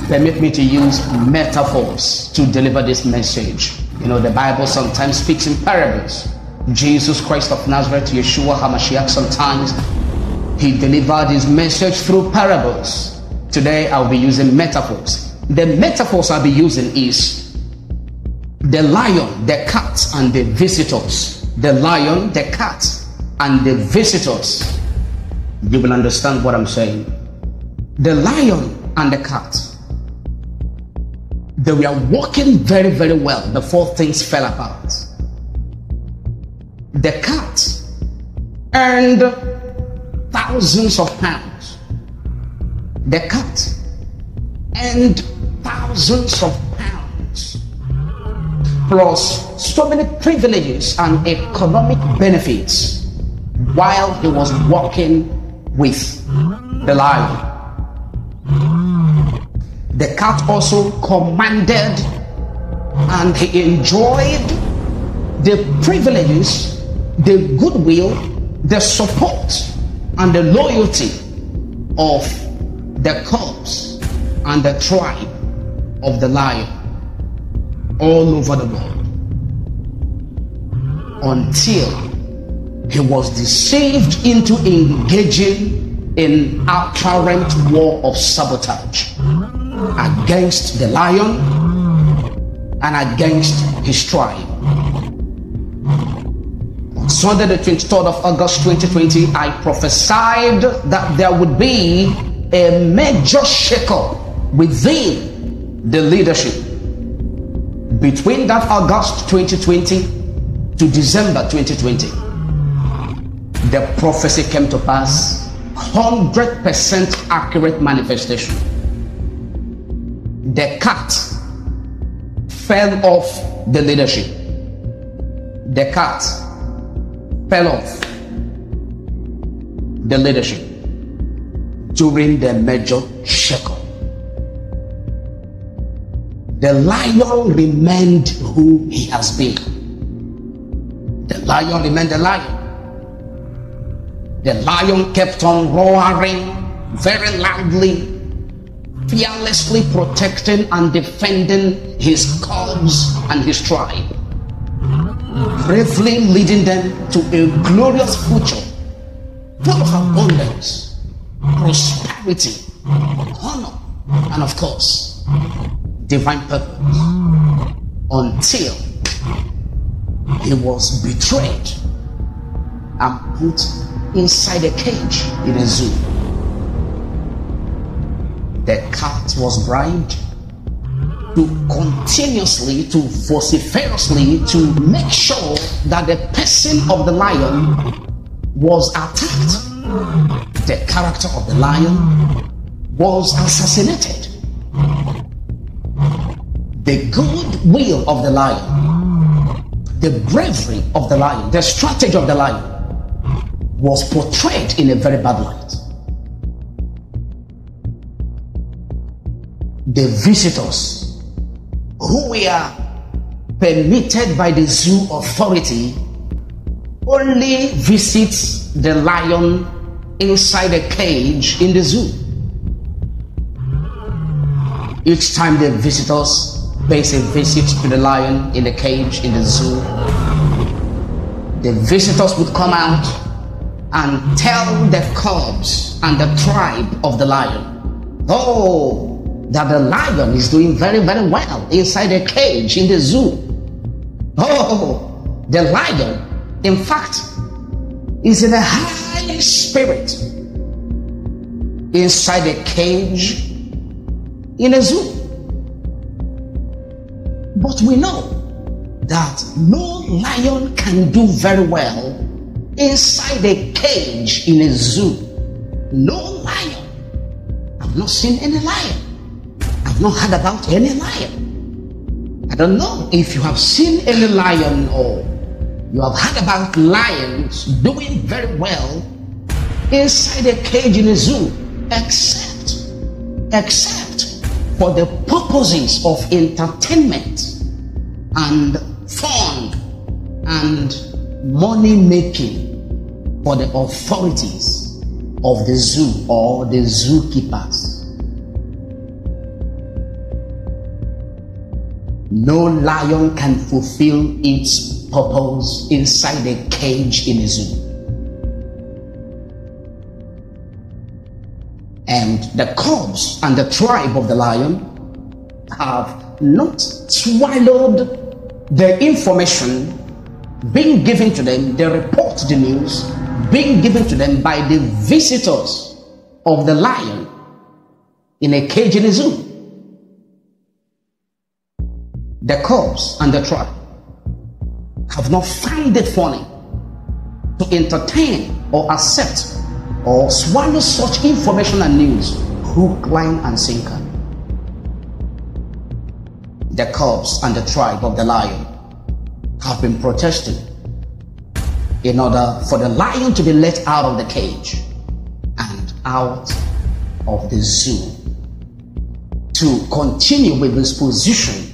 Permit me to use metaphors to deliver this message. You know, the Bible sometimes speaks in parables. Jesus Christ of Nazareth, Yeshua HaMashiach, sometimes he delivered his message through parables. Today I'll be using metaphors. The metaphors I'll be using is the lion, the cat, and the visitors. The lion, the cat, and the visitors. You will understand what I'm saying. The lion and the cat, they were walking very, very well before things fell apart. The cat earned thousands of pounds. The cat earned thousands of pounds, plus so many privileges and economic benefits while he was walking with the lion. The cat also commanded and he enjoyed the privileges, the goodwill, the support, and the loyalty of the cubs and the tribe of the lion all over the world, until he was deceived into engaging in apparent war of sabotage against the lion and against his tribe. On Sunday the 23rd of August 2020, I prophesied that there would be a major shakeup within the leadership between that August 2020 to December 2020. The prophecy came to pass, 100% accurate manifestation. The cat fell off the leadership. The cat fell off the leadership during the major shakeup. The lion remained who he has been. The lion remained the lion. The lion kept on roaring very loudly, fearlessly protecting and defending his cubs and his tribe, bravely leading them to a glorious future full of abundance, prosperity, honor, and of course, divine purpose, until he was betrayed and put inside a cage in a zoo. The cat was bribed to continuously, to vociferously, to make sure that the person of the lion was attacked. The character of the lion was assassinated. The goodwill of the lion, the bravery of the lion, the strategy of the lion was portrayed in a very bad light. The visitors who were permitted by the zoo authority only visit the lion inside a cage in the zoo. Each time the visitors pays a visit to the lion in the cage in the zoo, the visitors would come out and tell the cubs and the tribe of the lion, oh, that the lion is doing very, very well inside a cage in the zoo. Oh, the lion, in fact, is in a high spirit inside a cage in a zoo. But we know that no lion can do very well inside a cage in a zoo. No lion. I've not seen any lion. I've not heard about any lion. I don't know if you have seen any lion or you have heard about lions doing very well inside a cage in a zoo, except for the purposes of entertainment and fun and money making for the authorities of the zoo or the zookeepers. No lion can fulfill its purpose inside a cage in a zoo. And the cubs and the tribe of the lion have not swallowed the information being given to them, the report, the news being given to them by the visitors of the lion in a cage in a zoo. The cubs and the tribe have not found it funny to entertain or accept or swallow such information and news, hook, line, and sinker. The cubs and the tribe of the lion have been protesting in order for the lion to be let out of the cage and out of the zoo to continue with this position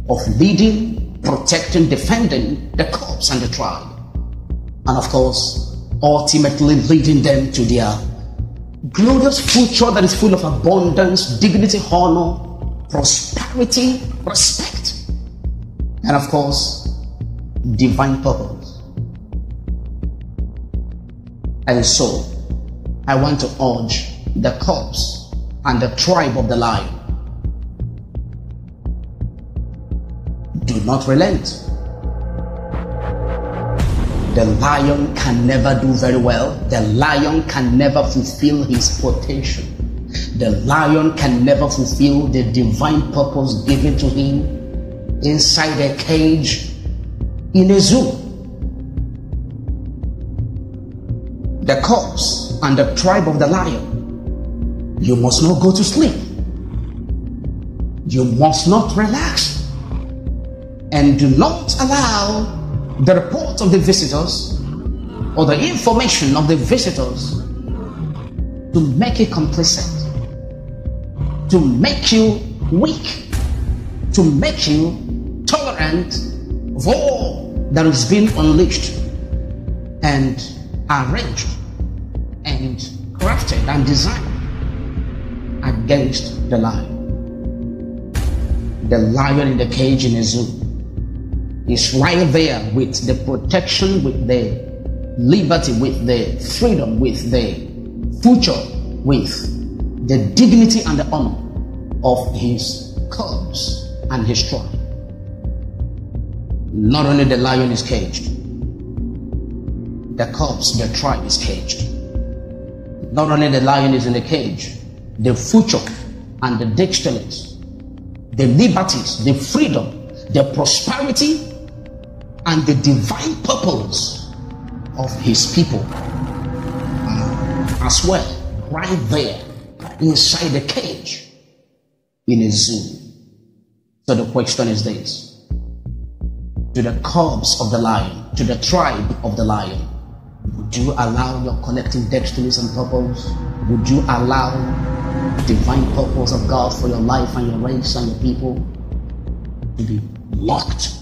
of leading, protecting, defending the cubs and the tribe, and of course ultimately leading them to their glorious future that is full of abundance, dignity, honor, prosperity, respect, and of course divine purpose. And so I want to urge the cubs and the tribe of the lion, do not relent. The lion can never do very well. The lion can never fulfill his potential. The lion can never fulfill the divine purpose given to him inside a cage in a zoo. The cubs and the tribe of the lion, you must not go to sleep. You must not relax. And do not allow the report of the visitors or the information of the visitors to make you complacent, to make you weak, to make you tolerant of all that is being unleashed and arranged and crafted and designed against the lion. The lion in the cage in a zoo is right there with the protection, with the liberty, with the freedom, with the future, with the dignity and the honor of his cubs and his tribe. Not only the lion is caged, the cubs, their tribe is caged. Not only the lion is in the cage, the future and the destinies, the liberties, the freedom, the prosperity, and the divine purpose of his people as well, right there inside the cage in a zoo. So the question is this: to the cubs of the lion, to the tribe of the lion, would you allow your collective destinies and purpose? Would you allow the divine purpose of God for your life and your race and your people to be locked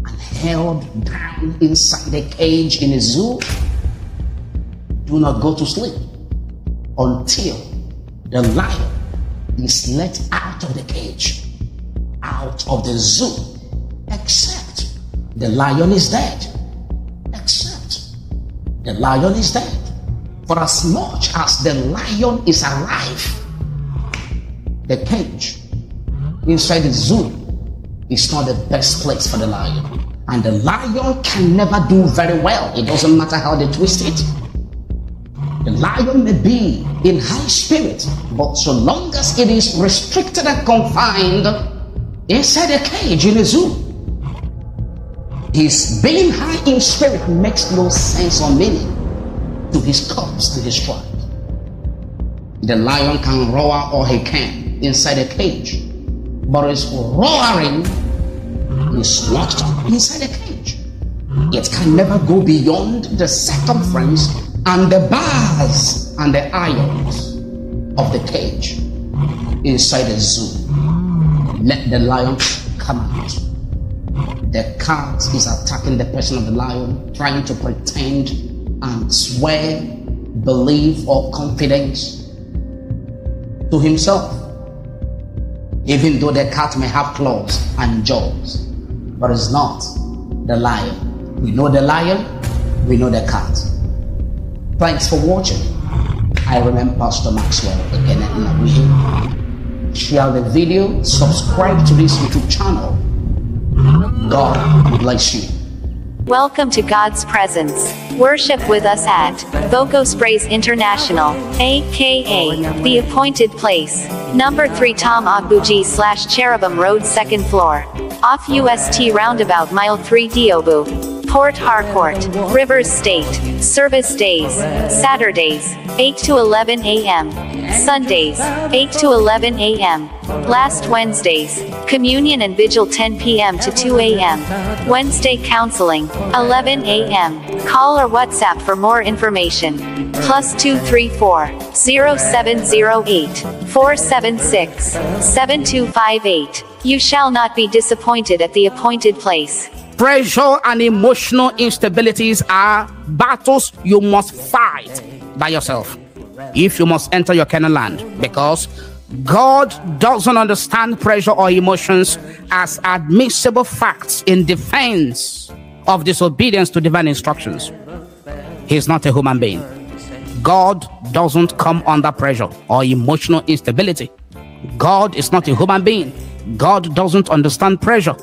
and held down inside the cage in a zoo? Do not go to sleep until the lion is let out of the cage, out of the zoo, except the lion is dead. Except the lion is dead. For as much as the lion is alive, the cage inside the zoo is not the best place for the lion. And the lion can never do very well. It doesn't matter how they twist it. The lion may be in high spirit, but so long as it is restricted and confined inside a cage in a zoo, his being high in spirit makes no sense or meaning to his cubs, to his tribe. The lion can roar all he can inside a cage, but his roaring is locked up inside a cage. It can never go beyond the circumference and the bars and the irons of the cage inside the zoo. Let the lion come out. The cat is attacking the person of the lion, trying to pretend and swear belief or confidence to himself. even though the cat may have claws and jaws, but it's not the lion. We know the lion, we know the cat. Thanks for watching. I remain Pastor Maxwell again at Nnawuihe. Share the video, subscribe to this YouTube channel. God bless you. Welcome to God's Presence. Worship with us at Vocos Praise International, aka The Appointed Place, number 3 Tom Agbuji/Cherubim Road, 2nd floor, off UST Roundabout, mile 3 Diobu, Port Harcourt, Rivers State. Service days: Saturdays 8 to 11 a.m., Sundays 8 to 11 a.m. Last Wednesdays, Communion and Vigil 10 p.m. to 2 a.m. Wednesday counseling 11 a.m. Call or WhatsApp for more information. +234 0708 476 7258. You shall not be disappointed at the appointed place. Pressure and emotional instabilities are battles you must fight by yourself if you must enter your Canaan land, because God doesn't understand pressure or emotions as admissible facts in defense of disobedience to divine instructions. He's not a human being. God doesn't come under pressure or emotional instability. God is not a human being. God doesn't understand pressure.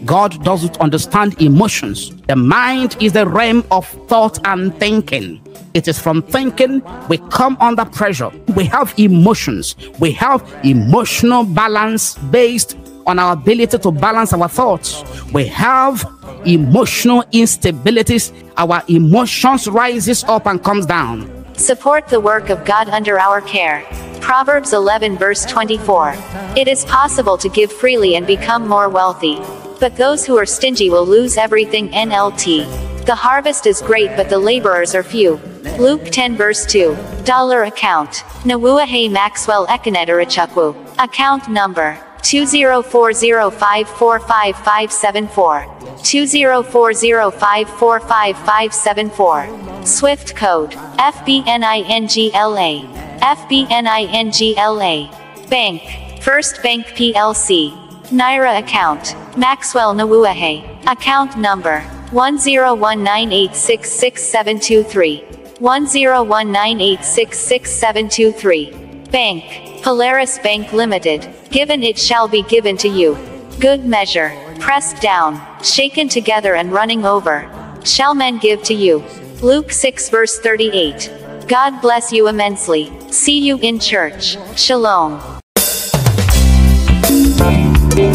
God doesn't understand emotions. The mind is the realm of thought and thinking. It is from thinking we come under pressure. We have emotions. We have emotional balance based on our ability to balance our thoughts. We have emotional instabilities. Our emotions rises up and comes down. Support the work of God under our care. Proverbs 11 verse 24. It is possible to give freely and become more wealthy, but those who are stingy will lose everything. NLT. The harvest is great but the laborers are few. Luke 10 verse 2. Dollar account. Nnawuihe Maxwell Ekanedarichukwu. Account number 20405455574. 20405455574. Swift code FBNINGLA. FBNINGLA. Bank First Bank PLC. Naira account. Maxwell Nnawuihe. Account number 10198666723. 10198666723. Bank Polaris Bank Limited. Given it shall be given to you. Good measure, pressed down, shaken together and running over, shall men give to you. Luke 6 verse 38. God bless you immensely. See you in church. Shalom.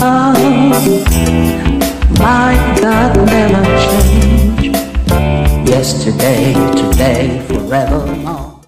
Oh, my God never change. Yesterday, today, forevermore.